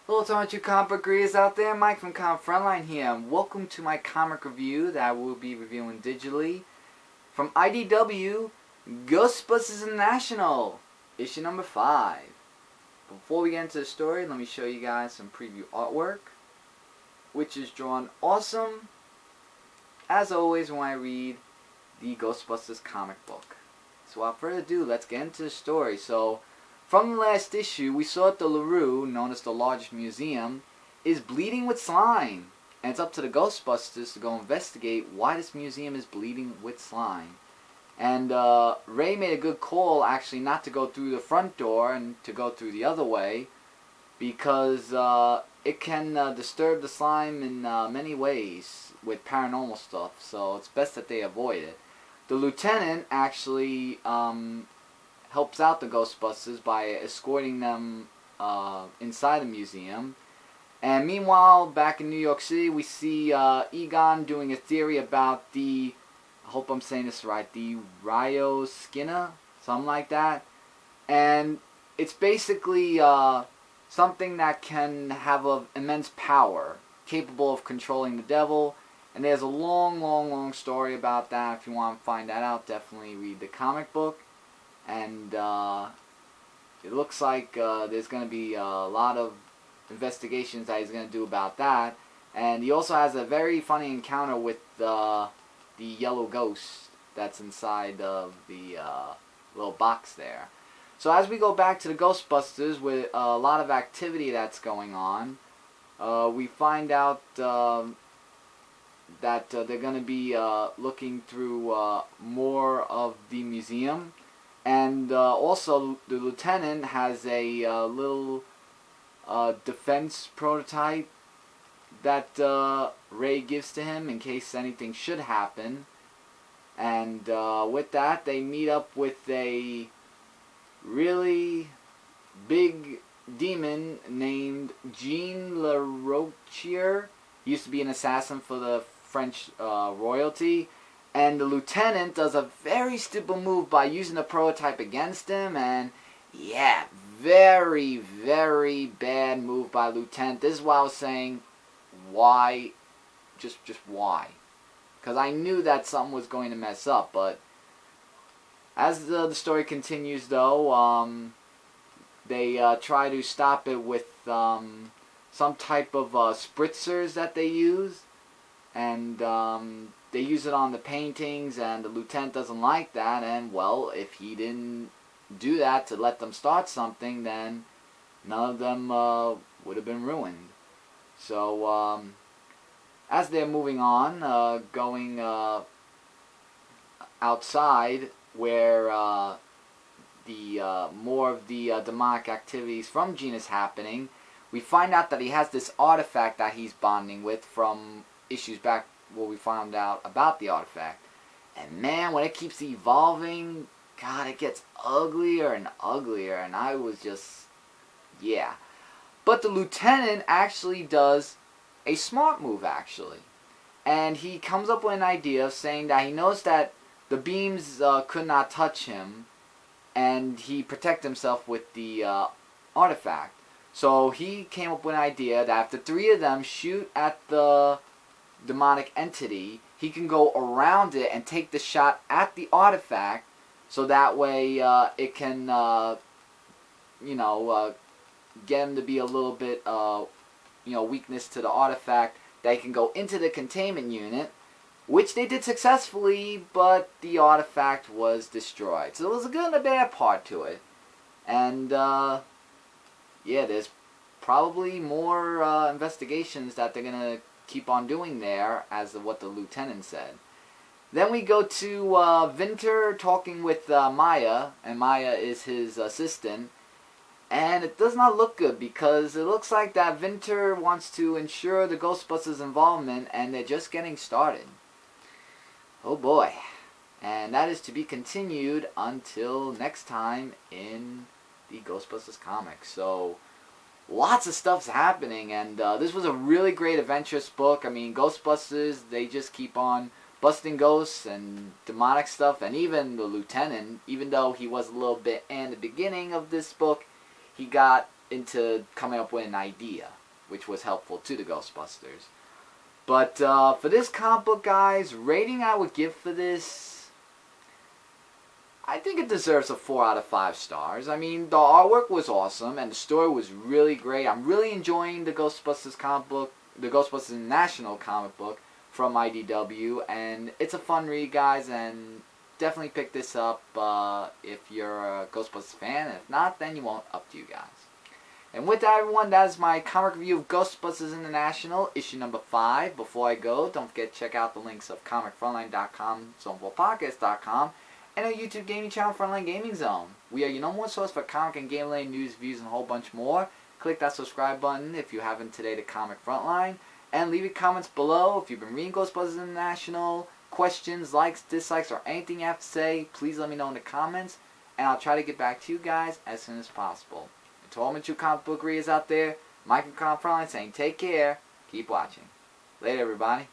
Hello to all you comic book readers out there, Mike from Frontline here, and welcome to my comic review that I will be reviewing digitally from IDW, Ghostbusters International, issue number 5. Before we get into the story, let me show you guys some preview artwork, which is drawn awesome, as always when I read the Ghostbusters comic book. So without further ado, let's get into the story. So, from the last issue, we saw that the LaRue, known as the largest museum, is bleeding with slime. And it's up to the Ghostbusters to go investigate why this museum is bleeding with slime. And Ray made a good call, actually, not to go through the front door and to go through the other way, because it can disturb the slime in many ways with paranormal stuff. So it's best that they avoid it. The lieutenant actually helps out the Ghostbusters by escorting them inside the museum. And meanwhile, back in New York City, we see Egon doing a theory about the, I hope I'm saying this right, the Ryo Skinner, something like that. And it's basically something that can have immense power, capable of controlling the devil. And there's a long story about that. If you want to find that out, definitely read the comic book. And it looks like there's going to be a lot of investigations that he's going to do about that. And he also has a very funny encounter with the yellow ghost that's inside of the little box there. So as we go back to the Ghostbusters with a lot of activity that's going on, we find out that they're going to be looking through more of the museum. And also, the lieutenant has a little defense prototype that Ray gives to him in case anything should happen. And with that, they meet up with a really big demon named Jean Larochier. He used to be an assassin for the French royalty. And the lieutenant does a very stupid move by using the prototype against him, and yeah, very bad move by lieutenant. This is why I was saying, why, just why? Because I knew that something was going to mess up, but as the story continues though, they try to stop it with some type of spritzers that they use, and they use it on the paintings, and the lieutenant doesn't like that, and well, if he didn't do that to let them start something, then none of them would have been ruined. So, as they're moving on, going outside, where the more of the demonic activities from Gene is happening, we find out that he has this artifact that he's bonding with from issues back where we found out about the artifact. And man, when it keeps evolving, God, it gets uglier and uglier, and I was just, yeah. But the lieutenant actually does a smart move, actually. And he comes up with an idea of saying that he knows that the beams could not touch him, and he protected himself with the artifact. So he came up with an idea that if the 3 of them shoot at the demonic entity, he can go around it and take the shot at the artifact, so that way it can get him to be a little bit weakness to the artifact, that he can go into the containment unit, which they did successfully, but the artifact was destroyed. So there was a good and a bad part to it. And yeah, there's probably more investigations that they're gonna keep on doing there, as of what the lieutenant said. Then we go to Vinter talking with Maya, and Maya is his assistant, and it does not look good, because it looks like that Vinter wants to ensure the Ghostbusters' involvement, and they're just getting started. Oh boy. And that is to be continued until next time in the Ghostbusters comics. So lots of stuff's happening, and this was a really great adventurous book. I mean, Ghostbusters, they just keep on busting ghosts and demonic stuff, and even the lieutenant, even though he was a little bit in the beginning of this book, he got into coming up with an idea, which was helpful to the Ghostbusters. But for this comic book, guys, rating I would give for this, I think it deserves a 4 out of 5 stars. I mean, the artwork was awesome, and the story was really great. I'm really enjoying the Ghostbusters comic book, the Ghostbusters International comic book from IDW, and it's a fun read, guys, and definitely pick this up if you're a Ghostbusters fan. If not, then you won't. Up to you guys. And with that, everyone, that is my comic review of Ghostbusters International, issue number 5. Before I go, don't forget to check out the links of comicfrontline.com, zoneballpodcast.com, and our YouTube gaming channel, Frontline Gaming Zone. We are your number one source for comic and game-related news, views, and a whole bunch more. Click that subscribe button if you haven't today to Comic Frontline. And leave your comments below if you've been reading Ghostbusters International. Questions, likes, dislikes, or anything you have to say, please let me know in the comments. And I'll try to get back to you guys as soon as possible. To all my true comic book readers out there, Mike from Comic Frontline saying take care, keep watching. Later, everybody.